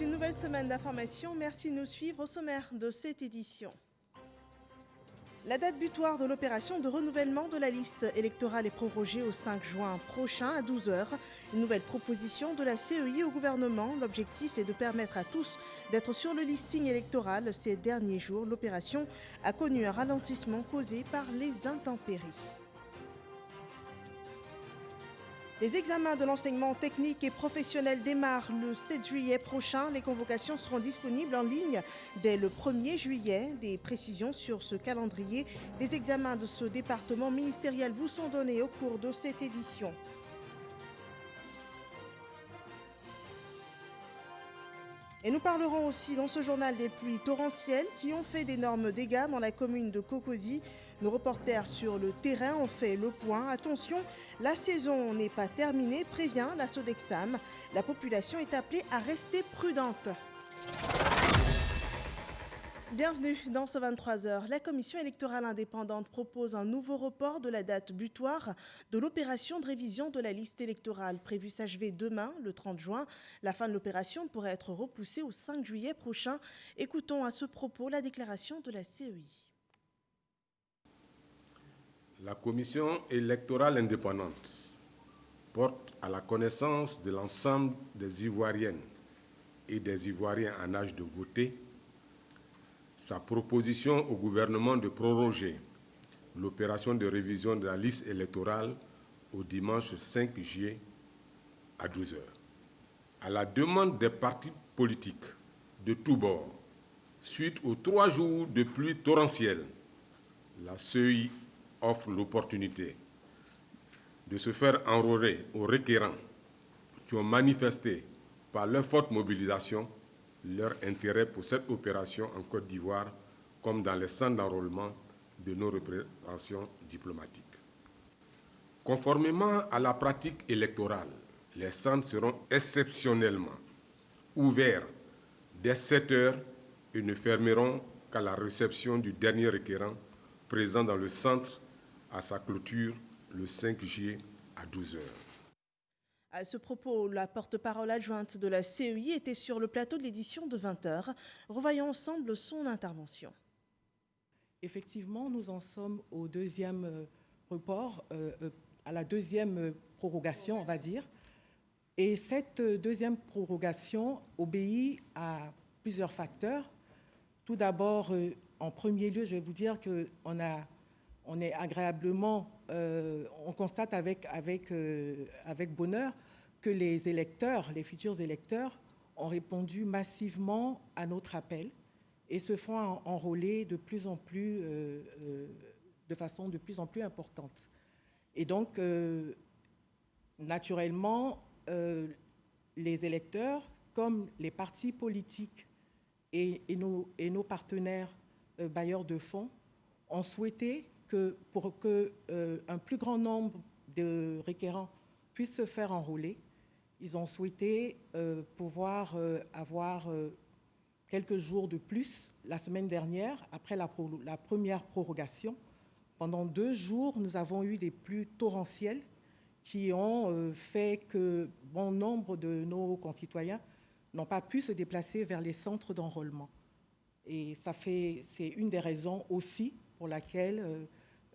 C'est une nouvelle semaine d'information. Merci de nous suivre au sommaire de cette édition. La date butoir de l'opération de renouvellement de la liste électorale est prorogée au 5 juin prochain à 12 h. Une nouvelle proposition de la CEI au gouvernement. L'objectif est de permettre à tous d'être sur le listing électoral. Ces derniers jours, l'opération a connu un ralentissement causé par les intempéries. Les examens de l'enseignement technique et professionnel démarrent le 7 juillet prochain. Les convocations seront disponibles en ligne dès le 1er juillet. Des précisions sur ce calendrier des examens de ce département ministériel vous sont données au cours de cette édition. Et nous parlerons aussi dans ce journal des pluies torrentielles qui ont fait d'énormes dégâts dans la commune de Cocody. Nos reporters sur le terrain ont fait le point. Attention, la saison n'est pas terminée, prévient la Sodexam. La population est appelée à rester prudente. Bienvenue dans ce 23h. La Commission électorale indépendante propose un nouveau report de la date butoir de l'opération de révision de la liste électorale prévue s'achever demain, le 30 juin. La fin de l'opération pourrait être repoussée au 5 juillet prochain. Écoutons à ce propos la déclaration de la CEI. La Commission électorale indépendante porte à la connaissance de l'ensemble des Ivoiriennes et des Ivoiriens en âge de voter sa proposition au gouvernement de proroger l'opération de révision de la liste électorale au dimanche 5 juillet à 12 h. À la demande des partis politiques de tous bords, suite aux 3 jours de pluie torrentielle, la CEI offre l'opportunité de se faire enrôler aux requérants qui ont manifesté par leur forte mobilisation leur intérêt pour cette opération en Côte d'Ivoire comme dans les centres d'enrôlement de nos représentations diplomatiques. Conformément à la pratique électorale, les centres seront exceptionnellement ouverts dès 7 h et ne fermeront qu'à la réception du dernier requérant présent dans le centre à sa clôture le 5 juillet à 12 h. À ce propos, la porte-parole adjointe de la CEI était sur le plateau de l'édition de 20 h. Revoyons ensemble son intervention. Effectivement, nous en sommes au deuxième report, à la deuxième prorogation, on va dire. Et cette deuxième prorogation obéit à plusieurs facteurs. Tout d'abord, en premier lieu, je vais vous dire qu'on est agréablement, on constate avec bonheur que les électeurs, les futurs électeurs, ont répondu massivement à notre appel et se font enrôler de façon de plus en plus importante. Et donc, naturellement, les électeurs, comme les partis politiques et nos partenaires bailleurs de fonds, ont souhaité que pour qu'un plus grand nombre de requérants puissent se faire enrôler, ils ont souhaité pouvoir avoir quelques jours de plus. La semaine dernière, après la première prorogation, pendant 2 jours, nous avons eu des pluies torrentielles qui ont fait que bon nombre de nos concitoyens n'ont pas pu se déplacer vers les centres d'enrôlement. Et c'est une des raisons aussi pour laquelle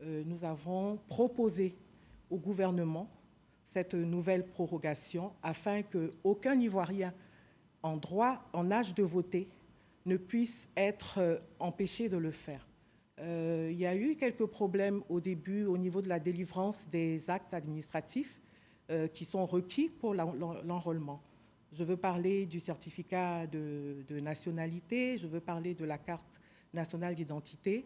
nous avons proposé au gouvernement cette nouvelle prorogation afin qu'aucun Ivoirien en droit, en âge de voter, ne puisse être empêché de le faire. Il y a eu quelques problèmes au début au niveau de la délivrance des actes administratifs qui sont requis pour l'enrôlement. Je veux parler du certificat de nationalité, je veux parler de la carte nationale d'identité.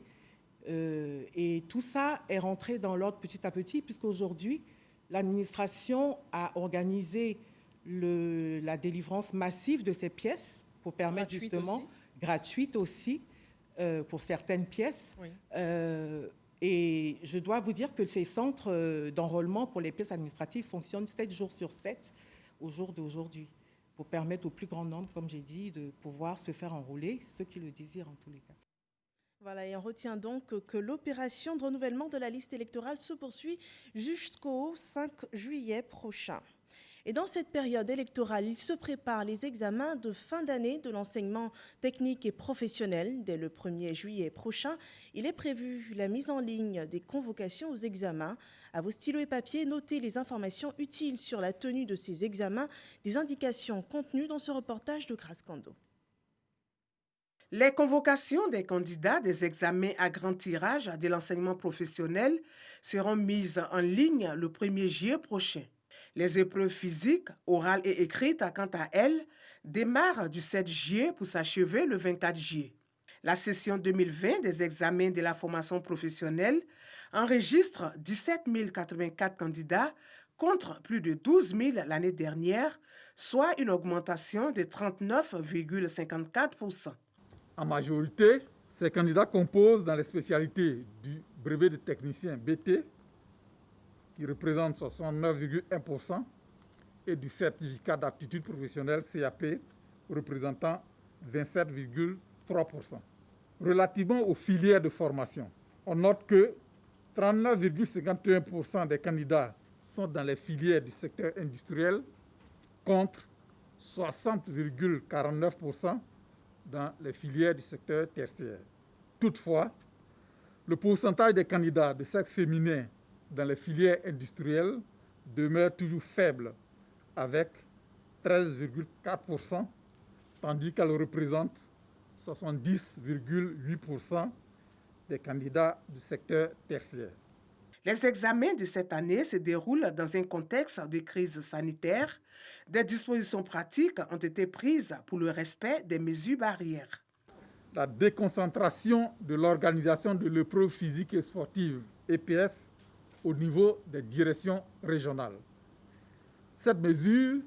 Et tout ça est rentré dans l'ordre petit à petit, puisqu'aujourd'hui, l'administration a organisé la délivrance massive de ces pièces pour permettre gratuite aussi pour certaines pièces. Oui. Et je dois vous dire que ces centres d'enrôlement pour les pièces administratives fonctionnent 7 jours sur 7 au jour d'aujourd'hui, pour permettre au plus grand nombre, comme j'ai dit, de pouvoir se faire enrôler, ceux qui le désirent en tous les cas. Voilà, et on retient donc que l'opération de renouvellement de la liste électorale se poursuit jusqu'au 5 juillet prochain. Et dans cette période électorale, il se prépare les examens de fin d'année de l'enseignement technique et professionnel. Dès le 1er juillet prochain, il est prévu la mise en ligne des convocations aux examens. À vos stylos et papiers, notez les informations utiles sur la tenue de ces examens, des indications contenues dans ce reportage de Grace Kando. Les convocations des candidats des examens à grand tirage de l'enseignement professionnel seront mises en ligne le 1er juillet prochain. Les épreuves physiques, orales et écrites, quant à elles, démarrent du 7 juillet pour s'achever le 24 juillet. La session 2020 des examens de la formation professionnelle enregistre 17 084 candidats contre plus de 12 000 l'année dernière, soit une augmentation de 39,54%. En majorité, ces candidats composent dans les spécialités du brevet de technicien BT, qui représente 69,1%, et du certificat d'aptitude professionnelle CAP, représentant 27,3%. Relativement aux filières de formation, on note que 39,51% des candidats sont dans les filières du secteur industriel, contre 60,49% dans les filières du secteur tertiaire. Toutefois, le pourcentage des candidats de sexe féminin dans les filières industrielles demeure toujours faible, avec 13,4%, tandis qu'elle représente 70,8% des candidats du secteur tertiaire. Les examens de cette année se déroulent dans un contexte de crise sanitaire. Des dispositions pratiques ont été prises pour le respect des mesures barrières. La déconcentration de l'organisation de l'épreuve physique et sportive, EPS, au niveau des directions régionales. Cette mesure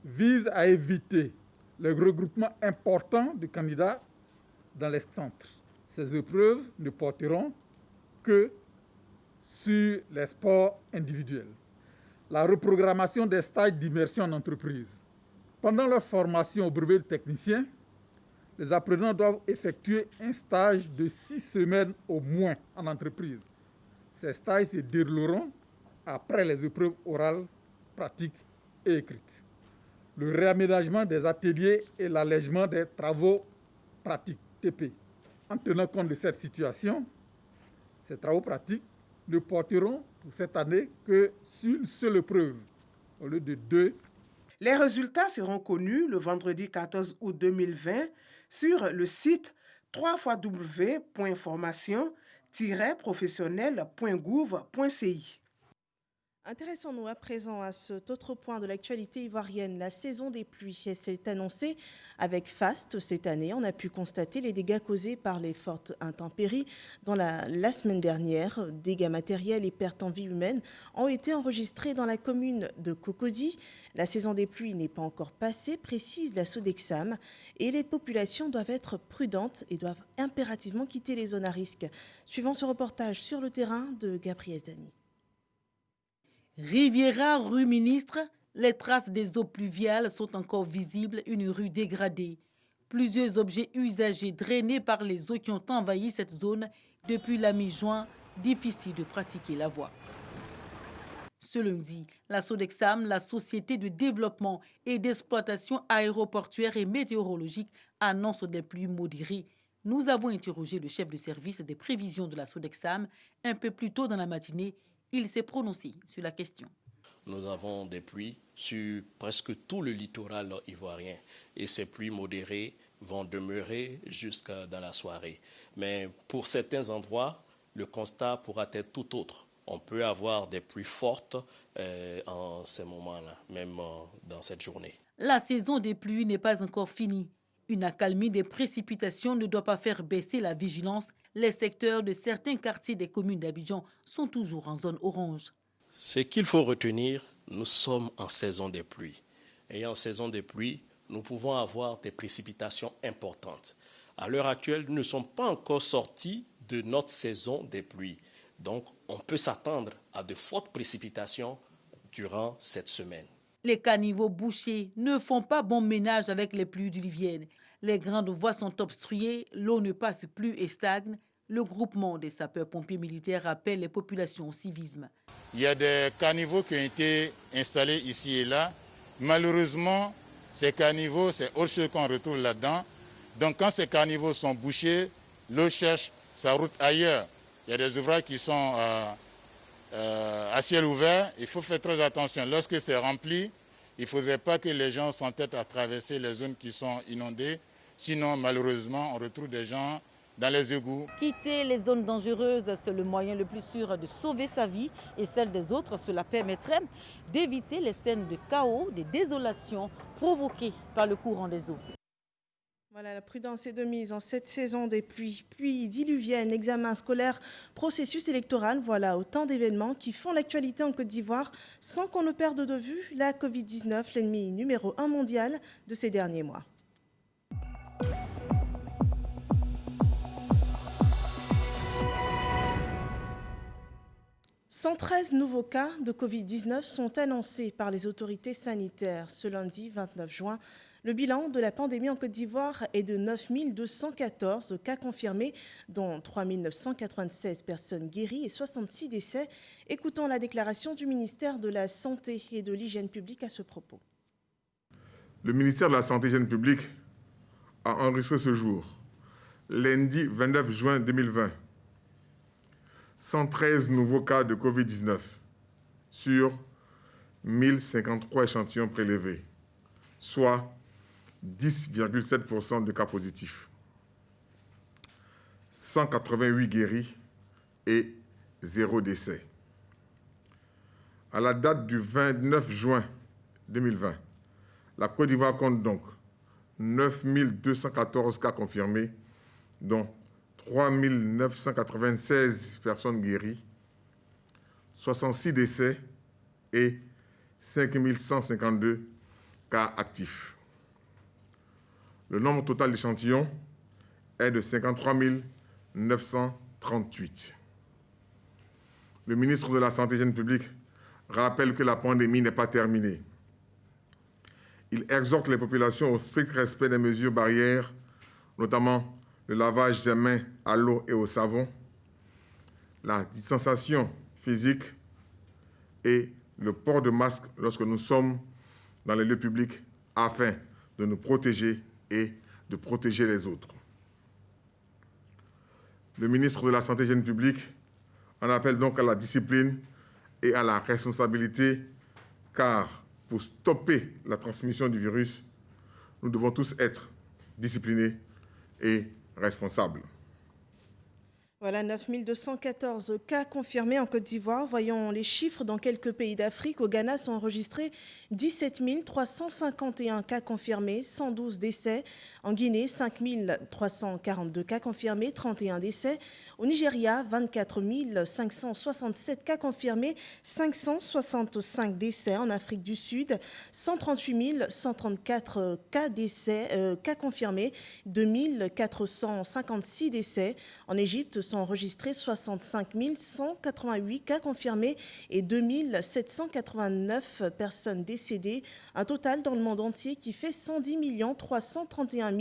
vise à éviter le regroupement important de candidats dans les centres. Ces épreuves ne porteront que sur les sports individuels. La reprogrammation des stages d'immersion en entreprise. Pendant leur formation au brevet de technicien, les apprenants doivent effectuer un stage de 6 semaines au moins en entreprise. Ces stages se dérouleront après les épreuves orales, pratiques et écrites. Le réaménagement des ateliers et l'allègement des travaux pratiques, TP. En tenant compte de cette situation, ces travaux pratiques ne porteront pour cette année que sur une seule épreuve, au lieu de 2. Les résultats seront connus le vendredi 14 août 2020 sur le site www.formation-professionnelle.gouv.ci. Intéressons-nous à présent à cet autre point de l'actualité ivoirienne, la saison des pluies. Elle s'est annoncée avec faste cette année. On a pu constater les dégâts causés par les fortes intempéries. Dans la semaine dernière, dégâts matériels et pertes en vie humaine ont été enregistrés dans la commune de Cocody. La saison des pluies n'est pas encore passée, précise la Sodexam, et les populations doivent être prudentes et doivent impérativement quitter les zones à risque. Suivant ce reportage sur le terrain de Gabriel Zani. Riviera, rue Ministre, les traces des eaux pluviales sont encore visibles, une rue dégradée. Plusieurs objets usagés drainés par les eaux qui ont envahi cette zone depuis la mi-juin, difficile de pratiquer la voie. Ce lundi, la Sodexam, la Société de développement et d'exploitation aéroportuaire et météorologique, annonce des pluies modérées. Nous avons interrogé le chef de service des prévisions de la Sodexam un peu plus tôt dans la matinée. Il s'est prononcé sur la question. Nous avons des pluies sur presque tout le littoral ivoirien et ces pluies modérées vont demeurer jusqu'à dans la soirée. Mais pour certains endroits, le constat pourra être tout autre. On peut avoir des pluies fortes en ces moments-là, même dans cette journée. La saison des pluies n'est pas encore finie. Une accalmie des précipitations ne doit pas faire baisser la vigilance. Les secteurs de certains quartiers des communes d'Abidjan sont toujours en zone orange. Ce qu'il faut retenir, nous sommes en saison des pluies. Et en saison des pluies, nous pouvons avoir des précipitations importantes. À l'heure actuelle, nous ne sommes pas encore sortis de notre saison des pluies. Donc, on peut s'attendre à de fortes précipitations durant cette semaine. Les caniveaux bouchés ne font pas bon ménage avec les pluies diluviennes. Les grandes voies sont obstruées, l'eau ne passe plus et stagne. Le groupement des sapeurs-pompiers militaires appelle les populations au civisme. Il y a des caniveaux qui ont été installés ici et là Malheureusement, ces caniveaux, c'est autre chose qu'on retrouve là-dedans. Donc quand ces caniveaux sont bouchés, l'eau cherche sa route ailleurs. Il y a des ouvrages qui sont à ciel ouvert. Il faut faire très attention. Lorsque c'est rempli, il ne faudrait pas que les gens s'entêtent à traverser les zones qui sont inondées. Sinon, malheureusement, on retrouve des gens dans les égouts. Quitter les zones dangereuses, c'est le moyen le plus sûr de sauver sa vie et celle des autres. Cela permettrait d'éviter les scènes de chaos, de désolation provoquées par le courant des eaux. Voilà, la prudence est de mise en cette saison des pluies diluviennes, examens scolaires, processus électoral. Voilà autant d'événements qui font l'actualité en Côte d'Ivoire sans qu'on ne perde de vue la Covid-19, l'ennemi numéro 1 mondial de ces derniers mois. 113 nouveaux cas de Covid-19 sont annoncés par les autorités sanitaires ce lundi 29 juin. Le bilan de la pandémie en Côte d'Ivoire est de 9 214 cas confirmés, dont 3 996 personnes guéries et 66 décès. Écoutons la déclaration du ministère de la Santé et de l'Hygiène publique à ce propos. Le ministère de la Santé et de l'Hygiène publique a enregistré ce jour, lundi 29 juin 2020, 113 nouveaux cas de Covid-19 sur 1053 échantillons prélevés, soit 10,7% de cas positifs, 188 guéris et 0 décès. À la date du 29 juin 2020, la Côte d'Ivoire compte donc 9 214 cas confirmés, dont 3 996 personnes guéries, 66 décès et 5 152 cas actifs. Le nombre total d'échantillons est de 53 938. Le ministre de la Santé et de l'Hygiène publique rappelle que la pandémie n'est pas terminée. Il exhorte les populations au strict respect des mesures barrières, notamment le lavage des mains à l'eau et au savon, la distanciation physique et le port de masque lorsque nous sommes dans les lieux publics afin de nous protéger et de protéger les autres. Le ministre de la Santé et de l'Hygiène publique en appelle donc à la discipline et à la responsabilité, car pour stopper la transmission du virus, nous devons tous être disciplinés et responsables. Voilà, 9 214 cas confirmés en Côte d'Ivoire. Voyons les chiffres dans quelques pays d'Afrique. Au Ghana sont enregistrés 17 351 cas confirmés, 112 décès. En Guinée, 5 342 cas confirmés, 31 décès. Au Nigeria, 24 567 cas confirmés, 565 décès. En Afrique du Sud, 138 134 cas confirmés, 2 456 décès. En Égypte, sont enregistrés 65 188 cas confirmés et 2 789 personnes décédées. Un total dans le monde entier qui fait 110 331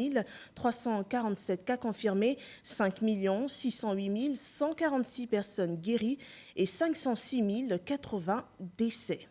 347 cas confirmés, 5 608 146 personnes guéries et 506 080 décès.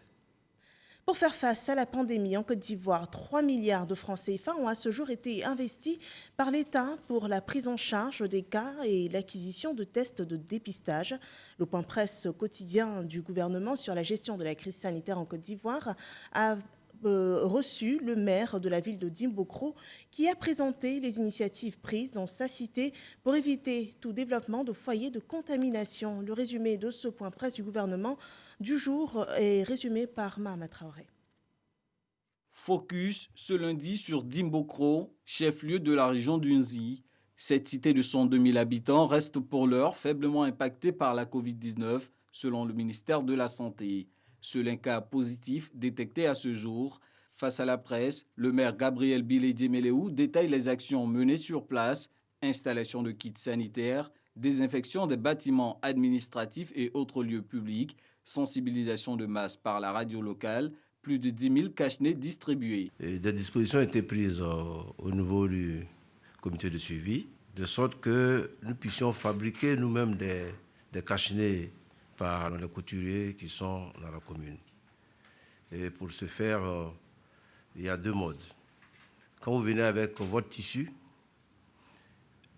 Pour faire face à la pandémie en Côte d'Ivoire, 3 milliards de francs CFA ont à ce jour été investis par l'État pour la prise en charge des cas et l'acquisition de tests de dépistage. Le point presse quotidien du gouvernement sur la gestion de la crise sanitaire en Côte d'Ivoire a reçu le maire de la ville de Dimbokro qui a présenté les initiatives prises dans sa cité pour éviter tout développement de foyers de contamination. Le résumé de ce point presse du gouvernement du jour est résumé par Mahama Traoré. Focus ce lundi sur Dimbokro, chef-lieu de la région d'Unzi. Cette cité de 102 000 habitants reste pour l'heure faiblement impactée par la Covid-19 selon le ministère de la Santé. Seul un cas positif détecté à ce jour. Face à la presse, le maire Gabriel Bilédié-Méléou détaille les actions menées sur place, installation de kits sanitaires, désinfection des bâtiments administratifs et autres lieux publics, sensibilisation de masse par la radio locale, plus de 10 000 cache-nez distribués. Et des dispositions ont été prises au niveau du comité de suivi, de sorte que nous puissions fabriquer nous-mêmes des cache-nez par les couturiers qui sont dans la commune. Et pour ce faire, il y a deux modes. Quand vous venez avec votre tissu,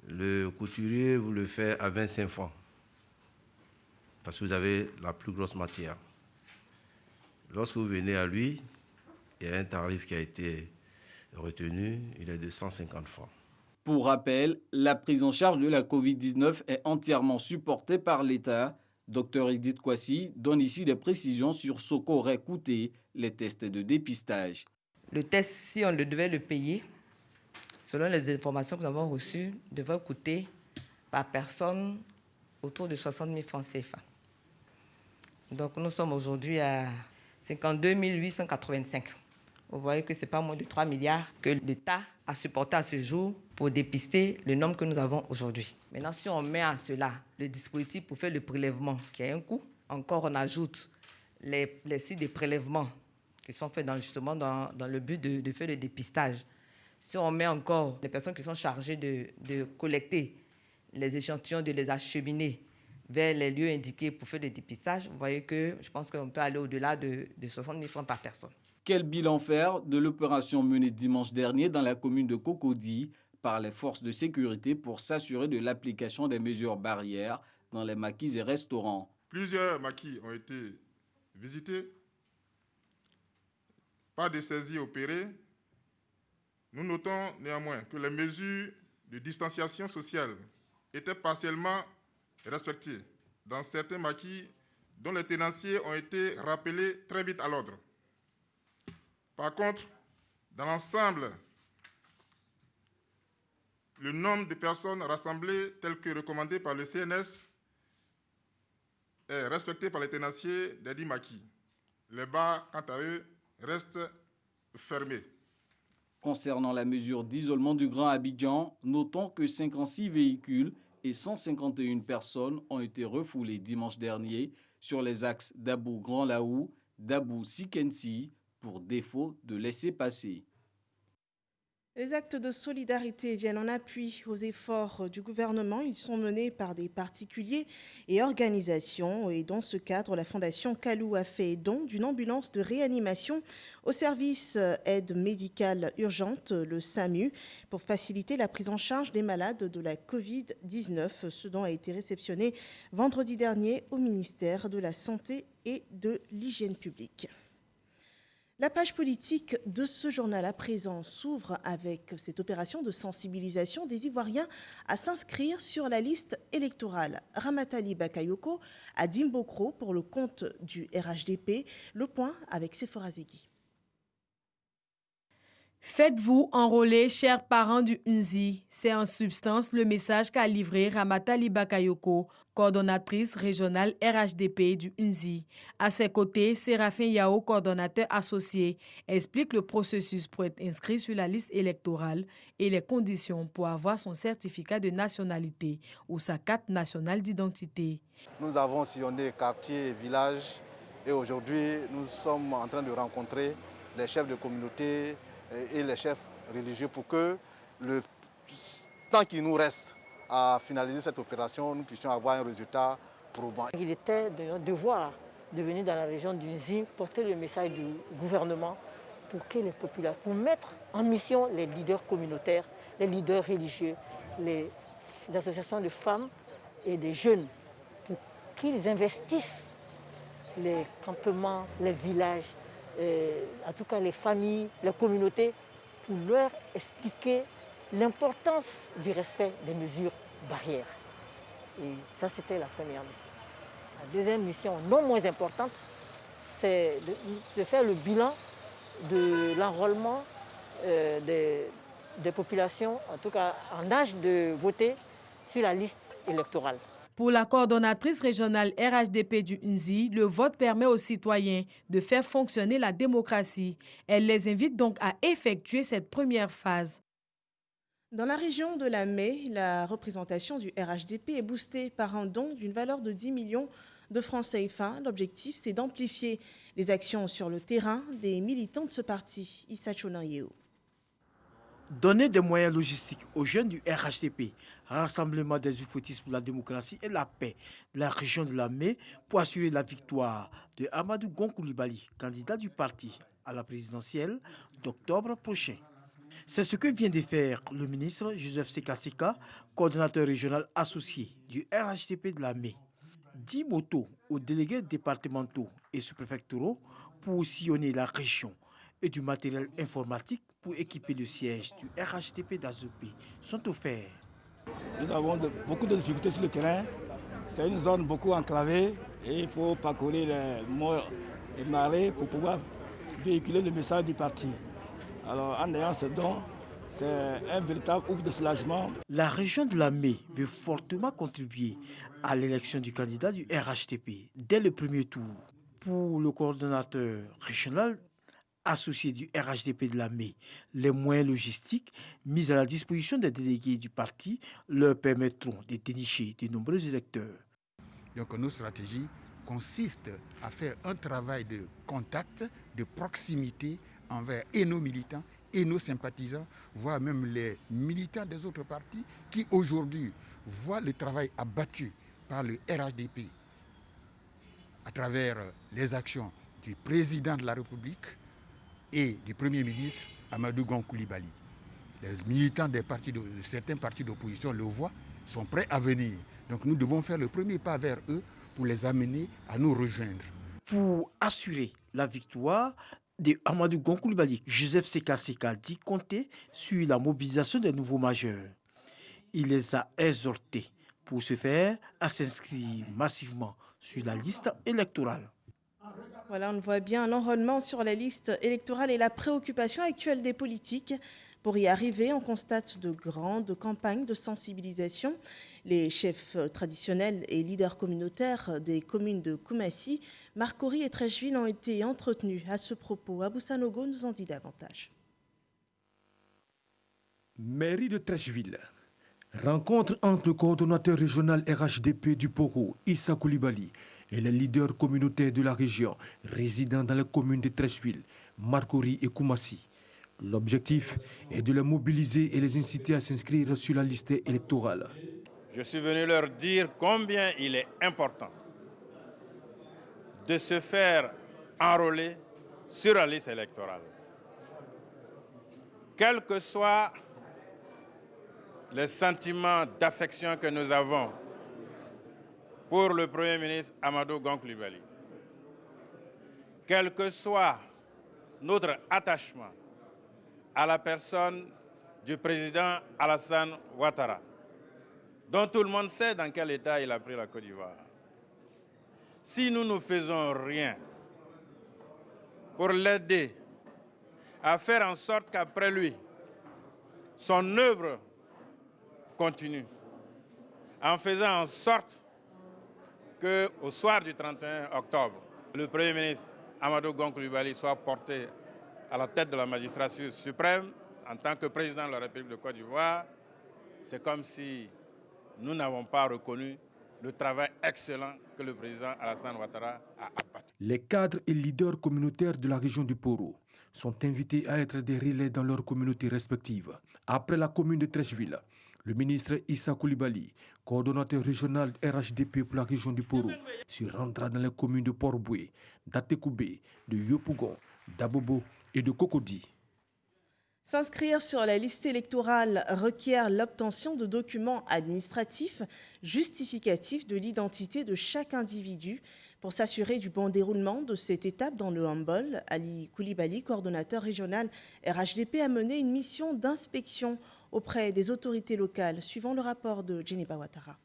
le couturier vous le fait à 25 francs parce que vous avez la plus grosse matière. Lorsque vous venez à lui, il y a un tarif qui a été retenu, il est de 150 francs. Pour rappel, la prise en charge de la Covid-19 est entièrement supportée par l'État. Dr Edith Kwasi donne ici des précisions sur ce qu'auraient coûté les tests de dépistage. Le test, si on devait le payer, selon les informations que nous avons reçues, devrait coûter par personne autour de 60 000 francs CFA. Donc nous sommes aujourd'hui à 52 885. Vous voyez que ce n'est pas moins de 3 milliards que l'État a supporté à ce jour pour dépister le nombre que nous avons aujourd'hui. Maintenant, si on met à cela le dispositif pour faire le prélèvement, qui a un coût, encore on ajoute les sites de prélèvement qui sont faits justement dans le but de faire le dépistage. Si on met encore les personnes qui sont chargées de collecter les échantillons, de les acheminer vers les lieux indiqués pour faire le dépistage, vous voyez que je pense qu'on peut aller au-delà de 60 000 francs par personne. Quel bilan faire de l'opération menée dimanche dernier dans la commune de Cocody par les forces de sécurité pour s'assurer de l'application des mesures barrières dans les maquis et restaurants? Plusieurs maquis ont été visités, pas de saisies opérées. Nous notons néanmoins que les mesures de distanciation sociale étaient partiellement respectées dans certains maquis dont les tenanciers ont été rappelés très vite à l'ordre. Par contre, dans l'ensemble, le nombre de personnes rassemblées tel que recommandé par le CNS est respecté par les tenanciers des 10 maquis. Les bars, quant à eux, restent fermés. Concernant la mesure d'isolement du Grand Abidjan, notons que 56 véhicules et 151 personnes ont été refoulés dimanche dernier sur les axes d'Abou-Grand Laou, d'Abou-Sikensi, pour défaut de laisser passer. Les actes de solidarité viennent en appui aux efforts du gouvernement. Ils sont menés par des particuliers et organisations. Et dans ce cadre, la Fondation Kalou a fait don d'une ambulance de réanimation au service aide médicale urgente, le SAMU, pour faciliter la prise en charge des malades de la Covid-19. Ce don a été réceptionné vendredi dernier au ministère de la Santé et de l'Hygiène publique. La page politique de ce journal à présent s'ouvre avec cette opération de sensibilisation des Ivoiriens à s'inscrire sur la liste électorale. Ramatali Bakayoko à Dimbokro pour le compte du RHDP. Le point avec Sephora Zegui. Faites-vous enrôler, chers parents du Unzi. C'est en substance le message qu'a livré Ramatali Bakayoko, coordonnatrice régionale RHDP du Unzi. À ses côtés, Séraphin Yao, coordonnateur associé, explique le processus pour être inscrit sur la liste électorale et les conditions pour avoir son certificat de nationalité ou sa carte nationale d'identité. Nous avons sillonné quartier et village et aujourd'hui nous sommes en train de rencontrer les chefs de communauté et les chefs religieux pour que le temps qui nous reste à finaliser cette opération, nous puissions avoir un résultat probant. Il était de notre devoir de venir dans la région d'Unzi porter le message du gouvernement pour que les populations, pour mettre en mission les leaders communautaires, les leaders religieux, les associations de femmes et des jeunes, pour qu'ils investissent les campements, les villages, en tout cas les familles, les communautés, pour leur expliquer l'importance du respect des mesures barrières. Et ça, c'était la première mission. La deuxième mission, non moins importante, c'est de faire le bilan de l'enrôlement des populations, en tout cas en âge de voter, sur la liste électorale. Pour la coordonnatrice régionale RHDP du Unzi, le vote permet aux citoyens de faire fonctionner la démocratie. Elle les invite donc à effectuer cette première phase. Dans la région de la Mai, la représentation du RHDP est boostée par un don d'une valeur de 10 millions de francs CFA. L'objectif, c'est d'amplifier les actions sur le terrain des militants de ce parti. Issa Chonan Yeo. Donner des moyens logistiques aux jeunes du RHDP, Rassemblement des Ufotistes pour la démocratie et la paix de la région de la Mai, pour assurer la victoire de Amadou Gonkoulibaly, candidat du parti à la présidentielle d'octobre prochain. C'est ce que vient de faire le ministre Joseph Sekaseka, coordonnateur régional associé du RHDP de la ME. 10 motos aux délégués départementaux et sous-préfectoraux pour sillonner la région et du matériel informatique pour équiper le siège du RHDP d'Azopé sont offerts. Nous avons beaucoup de difficultés sur le terrain. C'est une zone beaucoup enclavée et il faut parcourir les morts et marais pour pouvoir véhiculer le message du parti. Alors en ayant ce don, c'est un véritable ouf de soulagement. La région de la ME veut fortement contribuer à l'élection du candidat du RHDP dès le premier tour. Pour le coordonnateur régional associé du RHDP de la ME, les moyens logistiques mis à la disposition des délégués du parti leur permettront de dénicher de nombreux électeurs. Donc nos stratégies consistent à faire un travail de contact, de proximité envers et nos militants et nos sympathisants, voire même les militants des autres partis qui aujourd'hui voient le travail abattu par le RHDP à travers les actions du président de la République et du Premier ministre Amadou Gon Coulibaly. Les militants de certains partis d'opposition le voient, sont prêts à venir. Donc nous devons faire le premier pas vers eux pour les amener à nous rejoindre. Pour assurer la victoire de Amadou Gon Coulibaly, Joseph Sekaseka dit compter sur la mobilisation des nouveaux majeurs. Il les a exhortés pour ce faire à s'inscrire massivement sur la liste électorale. Voilà, on voit bien l'enrôlement sur la liste électorale et la préoccupation actuelle des politiques. Pour y arriver, on constate de grandes campagnes de sensibilisation. Les chefs traditionnels et leaders communautaires des communes de Koumassi, Marcory et Treichville ont été entretenus. À ce propos, Abou Sanogo nous en dit davantage. Mairie de Treichville. Rencontre entre le coordonnateur régional RHDP du Poro, Issa Coulibaly, et les leaders communautaires de la région résidant dans les communes de Treichville, Marcory et Koumassi. L'objectif est de les mobiliser et les inciter à s'inscrire sur la liste électorale. Je suis venu leur dire combien il est important de se faire enrôler sur la liste électorale. Quels que soient les sentiments d'affection que nous avons pour le Premier ministre Amadou Gon Coulibaly, quel que soit notre attachement à la personne du président Alassane Ouattara, dont tout le monde sait dans quel état il a pris la Côte d'Ivoire. Si nous ne faisons rien pour l'aider à faire en sorte qu'après lui, son œuvre continue, en faisant en sorte qu'au soir du 31 octobre, le Premier ministre Amadou Gon Coulibaly soit porté à la tête de la magistrature suprême en tant que président de la République de Côte d'Ivoire, c'est comme si nous n'avons pas reconnu le travail excellent que le président Alassane Ouattara a abattu. Les cadres et leaders communautaires de la région du Poro sont invités à être des relais dans leurs communautés respectives. Après la commune de Treichville, le ministre Issa Coulibaly, coordonnateur régional RHDP pour la région du Poro, se rendra dans les communes de Port-Boué, d'Atekoubé, de Yopougon, d'Abobo et de Cocody. S'inscrire sur la liste électorale requiert l'obtention de documents administratifs justificatifs de l'identité de chaque individu. Pour s'assurer du bon déroulement de cette étape dans le handball, Ali Coulibaly, coordonnateur régional RHDP, a mené une mission d'inspection auprès des autorités locales, suivant le rapport de Djeniba Ouattara.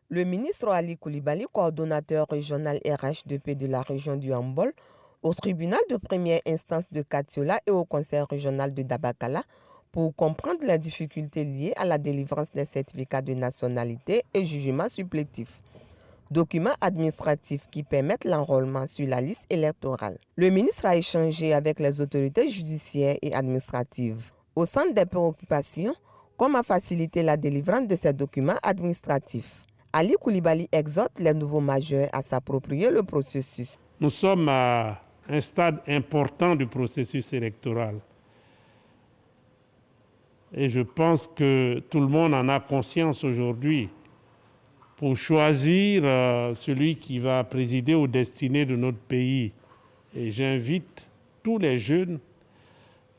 Le ministre Ali Coulibaly, coordonnateur régional RHDP de la région du handball, au tribunal de première instance de Katiola et au conseil régional de Dabakala pour comprendre les difficultés liées à la délivrance des certificats de nationalité et jugements supplétifs, documents administratifs qui permettent l'enrôlement sur la liste électorale. Le ministre a échangé avec les autorités judiciaires et administratives. Au centre des préoccupations, comment faciliter la délivrance de ces documents administratifs. Ali Coulibaly exhorte les nouveaux majeurs à s'approprier le processus. Nous sommes à un stade important du processus électoral. Et je pense que tout le monde en a conscience aujourd'hui pour choisir celui qui va présider aux destinées de notre pays. Et j'invite tous les jeunes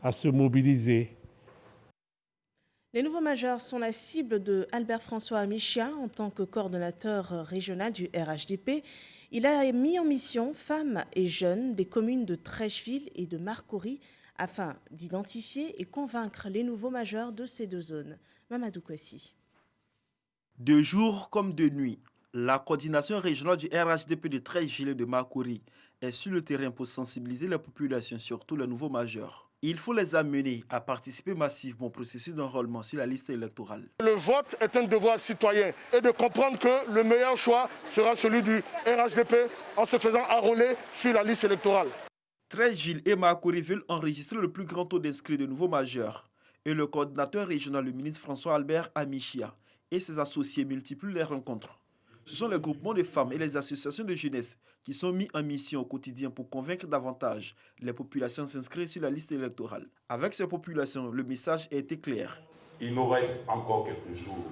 à se mobiliser. Les nouveaux majeurs sont la cible de Albert François Amichia en tant que coordonnateur régional du RHDP. Il a mis en mission femmes et jeunes des communes de Trècheville et de Marcory afin d'identifier et convaincre les nouveaux majeurs de ces deux zones. Mamadou Kwasi. De jour comme de nuit, la coordination régionale du RHDP de Trècheville et de Marcory est sur le terrain pour sensibiliser la population, surtout les nouveaux majeurs. Il faut les amener à participer massivement au processus d'enrôlement sur la liste électorale. Le vote est un devoir citoyen et de comprendre que le meilleur choix sera celui du RHDP en se faisant enrôler sur la liste électorale. Trècheville et Marcory veulent enregistrer le plus grand taux d'inscrits de nouveaux majeurs. Et le coordinateur régional, le ministre François Albert Amichia, et ses associés multiplient les rencontres. Ce sont les groupements de femmes et les associations de jeunesse qui sont mis en mission au quotidien pour convaincre davantage les populations s'inscrire sur la liste électorale. Avec ces populations, le message a été clair. Il nous reste encore quelques jours.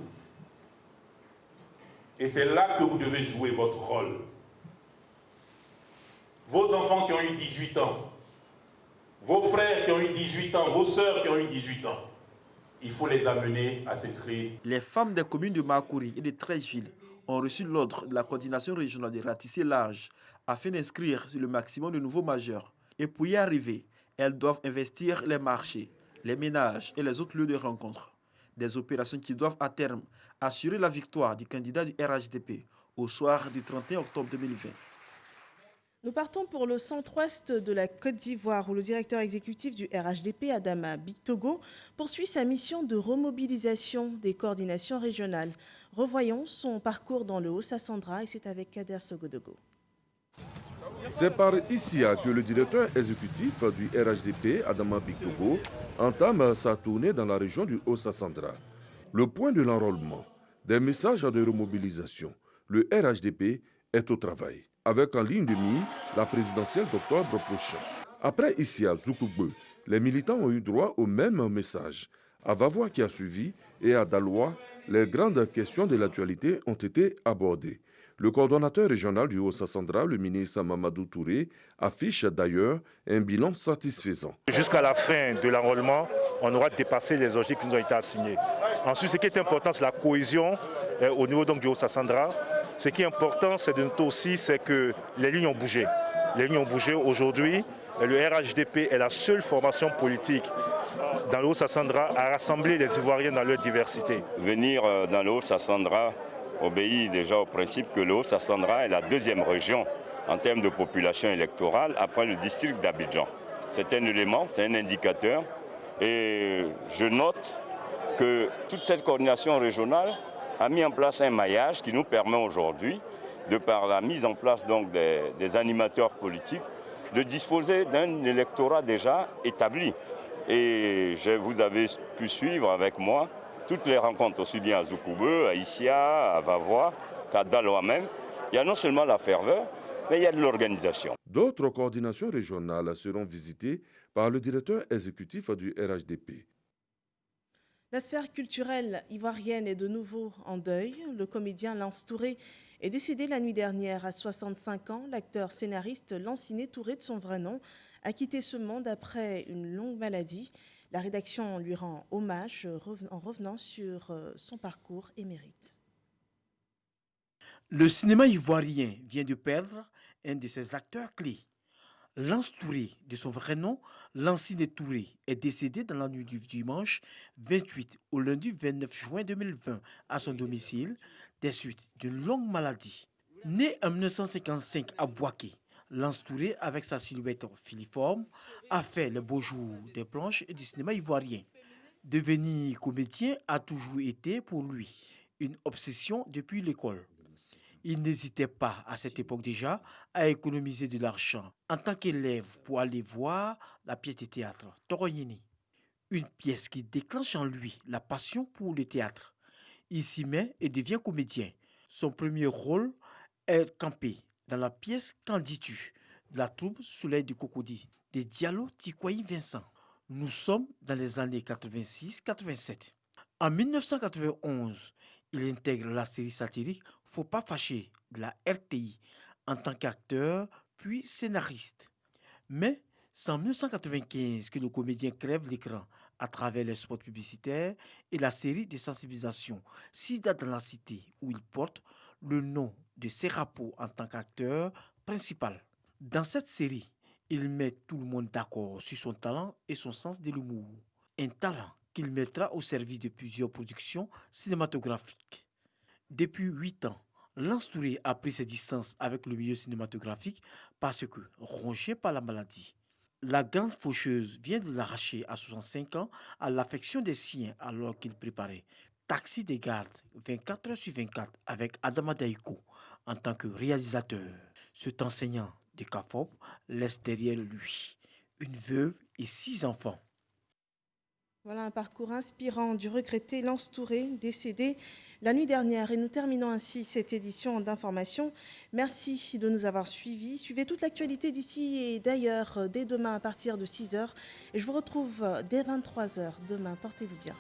Et c'est là que vous devez jouer votre rôle. Vos enfants qui ont eu 18 ans, vos frères qui ont eu 18 ans, vos sœurs qui ont eu 18 ans, il faut les amener à s'inscrire. Les femmes des communes de Marcory et de Trècheville ont reçu l'ordre de la coordination régionale de ratisser large afin d'inscrire le maximum de nouveaux majeurs. Et pour y arriver, elles doivent investir les marchés, les ménages et les autres lieux de rencontre. Des opérations qui doivent à terme assurer la victoire du candidat du RHDP au soir du 31 octobre 2020. Nous partons pour le centre-ouest de la Côte d'Ivoire où le directeur exécutif du RHDP, Adama Bictogo, poursuit sa mission de remobilisation des coordinations régionales. Revoyons son parcours dans le Haut-Sassandra et c'est avec Kader Sogodogo. C'est par ici que le directeur exécutif du RHDP, Adama Bictogo, entame sa tournée dans la région du Haut-Sassandra. Le point de l'enrôlement, des messages de remobilisation, le RHDP est au travail, avec en ligne de mire la présidentielle d'octobre prochain. Après ici à Zoukougbe, les militants ont eu droit au même message. À Vavois qui a suivi et à Daloa, les grandes questions de l'actualité ont été abordées. Le coordonnateur régional du Haut-Sassandra, le ministre Mamadou Touré, affiche d'ailleurs un bilan satisfaisant. Jusqu'à la fin de l'enrôlement, on aura dépassé les objectifs qui nous ont été assignés. Ensuite, ce qui est important, c'est la cohésion au niveau donc, du Haut-Sassandra. Ce qui est important, c'est de noter aussi, c'est que les lignes ont bougé. Les lignes ont bougé aujourd'hui. Le RHDP est la seule formation politique dans le Haut-Sassandra à rassembler les Ivoiriens dans leur diversité. Venir dans le Haut-Sassandra obéit déjà au principe que le Haut-Sassandra est la deuxième région en termes de population électorale après le district d'Abidjan. C'est un élément, c'est un indicateur. Et je note que toute cette coordination régionale a mis en place un maillage qui nous permet aujourd'hui, de par la mise en place donc des animateurs politiques, de disposer d'un électorat déjà établi. Et vous avez pu suivre avec moi toutes les rencontres, aussi bien à Zoukoube, à Issia, à Vavois, qu'à Daloa même. Il y a non seulement la ferveur, mais il y a de l'organisation. D'autres coordinations régionales seront visitées par le directeur exécutif du RHDP. La sphère culturelle ivoirienne est de nouveau en deuil. Le comédien Lance Touré est décédé la nuit dernière à 65 ans. L'acteur scénariste Lanciné Touré, de son vrai nom, a quitté ce monde après une longue maladie. La rédaction lui rend hommage en revenant sur son parcours et mérite. Le cinéma ivoirien vient de perdre un de ses acteurs clés. Lance Touré, de son vrai nom, Lanciné Touré, est décédé dans la nuit du dimanche 28 au lundi 29 juin 2020 à son domicile des suites d'une longue maladie. Né en 1955 à Bouaké, Lance Touré, avec sa silhouette filiforme, a fait le beau jour des planches et du cinéma ivoirien. Devenir comédien a toujours été pour lui une obsession depuis l'école. Il n'hésitait pas, à cette époque déjà, à économiser de l'argent en tant qu'élève pour aller voir la pièce de théâtre Toroyini. Une pièce qui déclenche en lui la passion pour le théâtre. Il s'y met et devient comédien. Son premier rôle est campé dans la pièce Qu'en dis-tu de la troupe Soleil du Cocody de Diallo Tikwayi Vincent. Nous sommes dans les années 86-87. En 1991, Il intègre la série satirique Faut pas fâcher de la RTI en tant qu'acteur puis scénariste. Mais c'est en 1995 que le comédien crève l'écran à travers les spots publicitaires et la série de sensibilisation Sida dans la cité où il porte le nom de Serapo en tant qu'acteur principal. Dans cette série, il met tout le monde d'accord sur son talent et son sens de l'humour. Un talent qu'il mettra au service de plusieurs productions cinématographiques. Depuis 8 ans, Lance Touré a pris ses distances avec le milieu cinématographique parce que, rongé par la maladie, la grande faucheuse vient de l'arracher à 65 ans à l'affection des siens alors qu'il préparait Taxi des gardes 24 heures sur 24 avec Adama Daïko en tant que réalisateur. Cet enseignant de CAFOP laisse derrière lui une veuve et 6 enfants. Voilà un parcours inspirant du regretté Lance Touré, décédé la nuit dernière. Et nous terminons ainsi cette édition d'information. Merci de nous avoir suivis. Suivez toute l'actualité d'ici et d'ailleurs dès demain à partir de 6h. Et je vous retrouve dès 23h demain. Portez-vous bien.